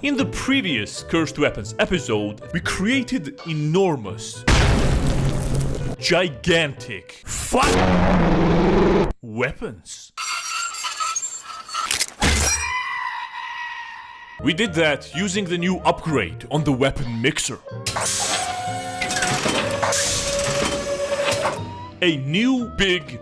In the previous Cursed Weapons episode, we created enormous, gigantic weapons. We did that using the new upgrade on the weapon mixer. A new big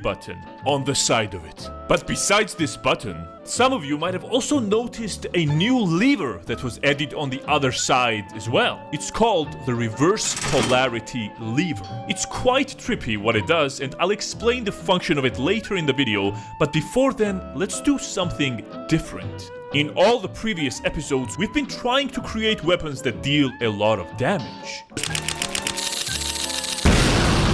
button on the side of it. But besides this button, some of you might have also noticed a new lever that was added on the other side as well. It's called the reverse polarity lever. It's quite trippy what it does, and I'll explain the function of it later in the video, but before then, let's do something different. In all the previous episodes, we've been trying to create weapons that deal a lot of damage.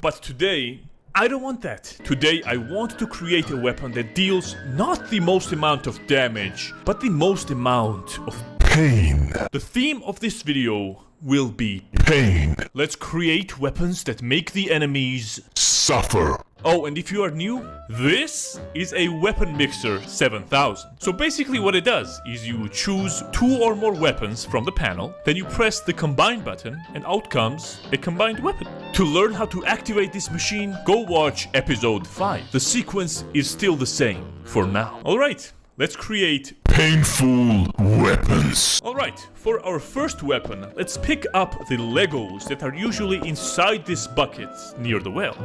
But today, I don't want that. Today I want to create a weapon that deals not the most amount of damage, but the most amount of pain. The theme of this video will be pain. Let's create weapons that make the enemies suffer. Oh, and if you are new, this is a Weapon Mixer 7000. So basically what it does is you choose 2 or more weapons from the panel, then you press the combine button and out comes a combined weapon. To learn how to activate this machine, go watch episode 5. The sequence is still the same for now. Alright, let's create painful weapons. Alright, for our first weapon, let's pick up the Legos that are usually inside this bucket near the well.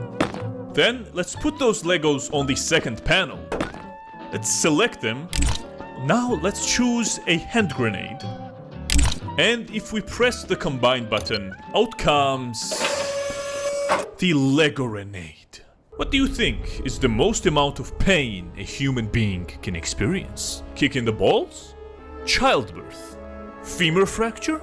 Then, let's put those Legos on the second panel. Let's select them. Now, let's choose a hand grenade. And if we press the combine button, out comes the Lego grenade. What do you think is the most amount of pain a human being can experience? Kick in the balls? Childbirth? Femur fracture?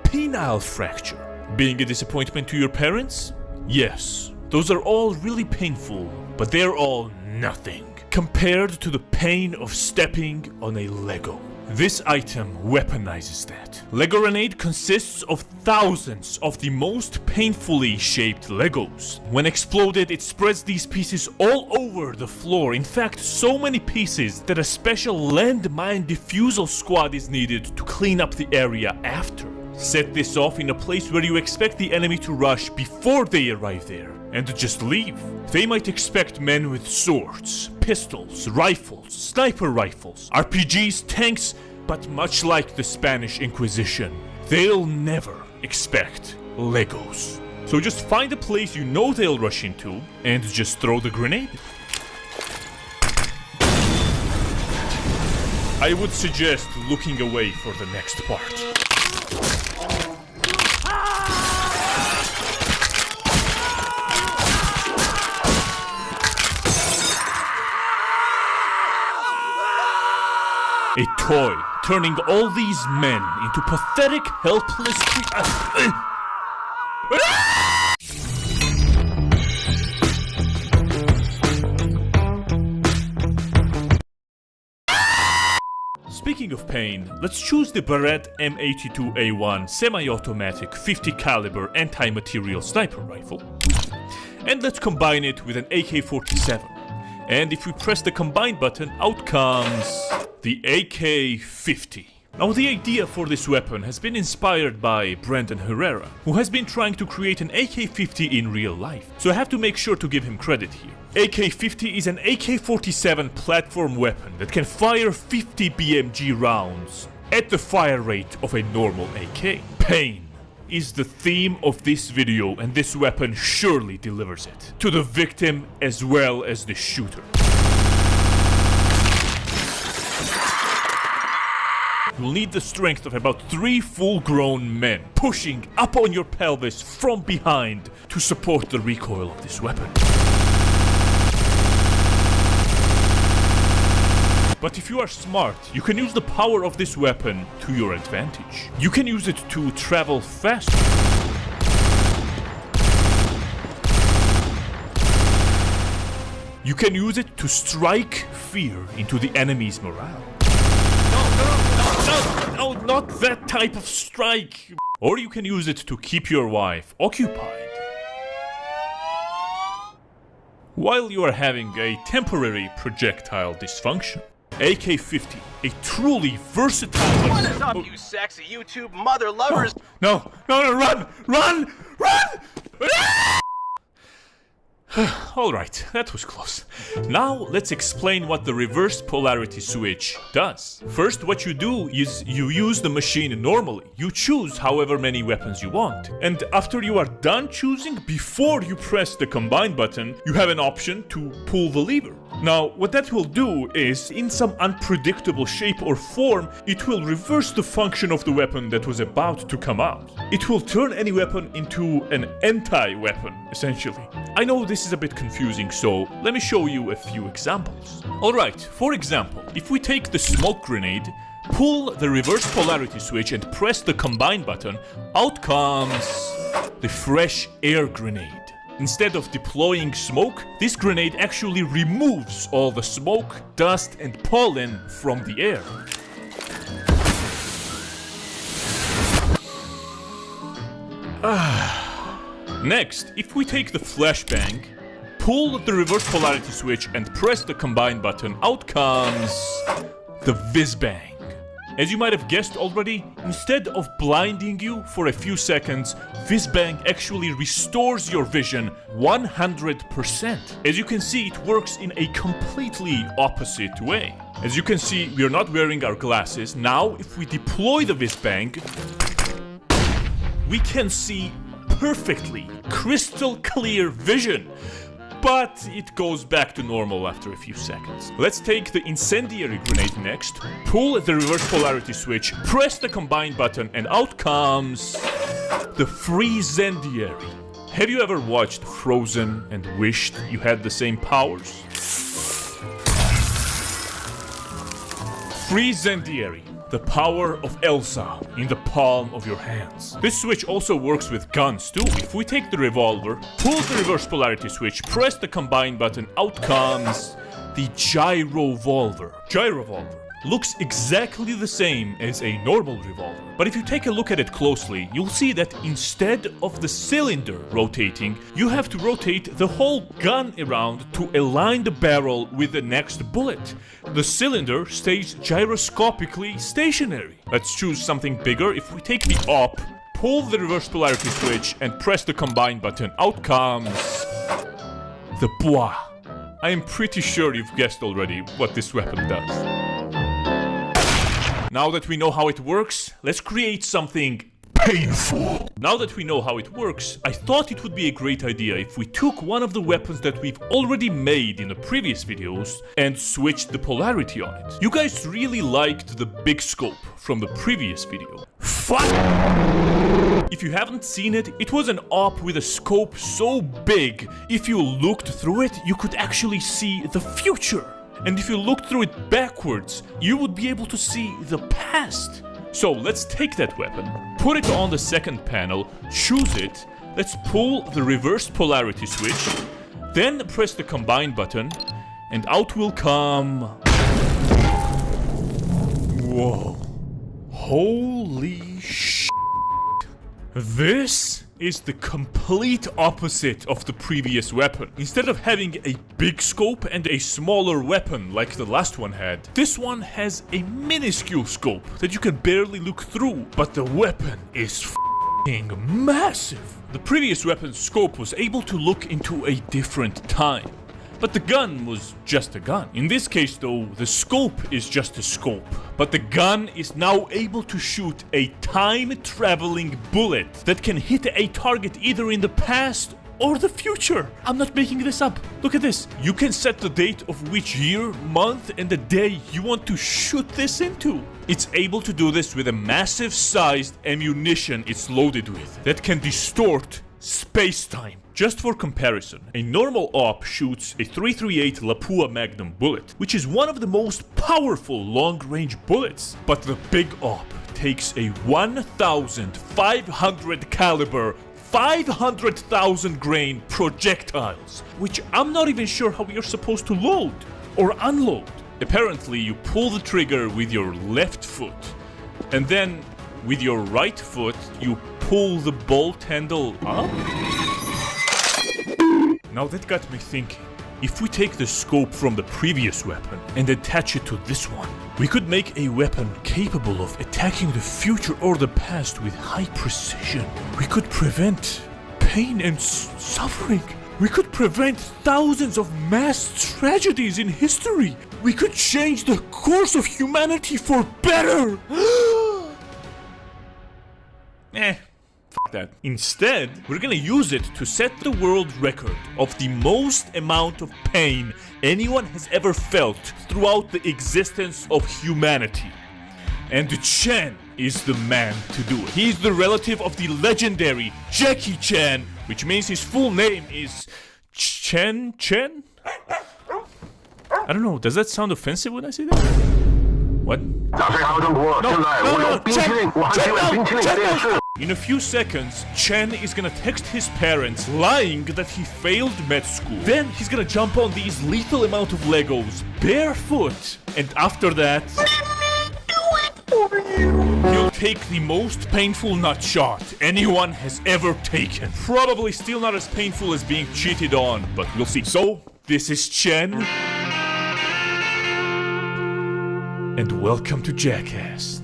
Penile fracture? Being a disappointment to your parents? Yes. Those are all really painful, but they're all nothing compared to the pain of stepping on a Lego. This item weaponizes that. Lego grenade consists of thousands of the most painfully shaped Legos. When exploded, it spreads these pieces all over the floor. In fact, so many pieces that a special landmine defusal squad is needed to clean up the area after. Set this off in a place where you expect the enemy to rush before they arrive there, and just leave. They might expect men with swords, pistols, rifles, sniper rifles, RPGs, tanks, but much like the Spanish Inquisition, they'll never expect Legos. So just find a place you know they'll rush into, and just throw the grenade. I would suggest looking away for the next part. A toy, turning all these men into pathetic, helpless Speaking of pain, let's choose the Barrett M82A1 semi-automatic 50 caliber anti-material sniper rifle. And let's combine it with an AK-47. And if we press the combine button, out comes the AK-50. Now the idea for this weapon has been inspired by Brandon Herrera, who has been trying to create an AK-50 in real life, so I have to make sure to give him credit here. AK-50 is an AK-47 platform weapon that can fire 50 BMG rounds at the fire rate of a normal AK. Pain is the theme of this video, and this weapon surely delivers it to the victim as well as the shooter. You'll need the strength of about 3 full-grown men pushing up on your pelvis from behind to support the recoil of this weapon. But if you are smart, you can use the power of this weapon to your advantage. You can use it to travel faster. You can use it to strike fear into the enemy's morale. No, not that type of strike. Or you can use it to keep your wife occupied while you are having a temporary projectile dysfunction. AK-50, a truly versatile... What is up, you sexy YouTube mother lovers? No, run! Alright, that was close. Now let's explain what the reverse polarity switch does. First, what you do is you use the machine normally. You choose however many weapons you want. And after you are done choosing, before you press the combine button, you have an option to pull the lever. Now, what that will do is, in some unpredictable shape or form, it will reverse the function of the weapon that was about to come out. It will turn any weapon into an anti-weapon, essentially. I know this is a bit confusing, so let me show you a few examples. Alright, for example, if we take the smoke grenade, pull the reverse polarity switch and press the combine button, out comes the fresh air grenade. Instead of deploying smoke, this grenade actually removes all the smoke, dust, and pollen from the air. Next, if we take the flashbang, pull the reverse polarity switch and press the combine button, out comes the whiz-bang. As you might have guessed already, instead of blinding you for a few seconds, whiz-bang actually restores your vision 100%. As you can see, it works in a completely opposite way. As you can see, we are not wearing our glasses. Now, if we deploy the whiz-bang, we can see perfectly crystal clear vision. But it goes back to normal after a few seconds. Let's take the incendiary grenade next, pull the reverse polarity switch, press the combine button, and out comes the freezendiary. Have you ever watched Frozen and wished you had the same powers? Freezendiary. The power of Elsa in the palm of your hands. This switch also works with guns too. If we take the revolver, pull the reverse polarity switch, press the combine button, out comes the gyrovolver. Gyrovolver looks exactly the same as a normal revolver. But if you take a look at it closely, you'll see that instead of the cylinder rotating, you have to rotate the whole gun around to align the barrel with the next bullet. The cylinder stays gyroscopically stationary. Let's choose something bigger. If we take the op, pull the reverse polarity switch, and press the combine button, out comes the bois. I am pretty sure you've guessed already what this weapon does. Now that we know how it works, let's create something painful. Now that we know how it works, I thought it would be a great idea if we took one of the weapons that we've already made in the previous videos and switched the polarity on it. You guys really liked the big scope from the previous video. Fuck! If you haven't seen it, it was an op with a scope so big, if you looked through it, you could actually see the future. And if you looked through it backwards, you would be able to see the past. So let's take that weapon, put it on the second panel, choose it, let's pull the reverse polarity switch, then press the combine button, and out will come... Whoa. Holy shit. This is the complete opposite of the previous weapon. Instead of having a big scope and a smaller weapon like the last one had, this one has a minuscule scope that you can barely look through, but the weapon is f***ing massive. The previous weapon's scope was able to look into a different time, but the gun was just a gun. In this case though, the scope is just a scope, but the gun is now able to shoot a time-traveling bullet that can hit a target either in the past or the future. I'm not making this up. Look at this. You can set the date of which year, month, and the day you want to shoot this into. It's able to do this with a massive sized ammunition it's loaded with that can distort space-time. Just for comparison, a normal op shoots a .338 Lapua Magnum bullet, which is one of the most powerful long-range bullets. But the big op takes a 1,500 caliber, 500,000 grain projectiles, which I'm not even sure how you're supposed to load or unload. Apparently, you pull the trigger with your left foot, and then with your right foot, you pull the bolt handle up? Now that got me thinking. If we take the scope from the previous weapon and attach it to this one, we could make a weapon capable of attacking the future or the past with high precision. We could prevent pain and suffering. We could prevent thousands of mass tragedies in history. We could change the course of humanity for better. Fuck that. Instead, we're gonna use it to set the world record of the most amount of pain anyone has ever felt throughout the existence of humanity. And Chen is the man to do it. He's the relative of the legendary Jackie Chan, which means his full name is Chen? I don't know, does that sound offensive when I say that? What? In a few seconds, Chen is gonna text his parents lying that he failed med school. Then he's gonna jump on these lethal amount of Legos barefoot. And after that, he'll take the most painful nut shot anyone has ever taken. Probably still not as painful as being cheated on, but we'll see. So, this is Chen. And welcome to Jackass.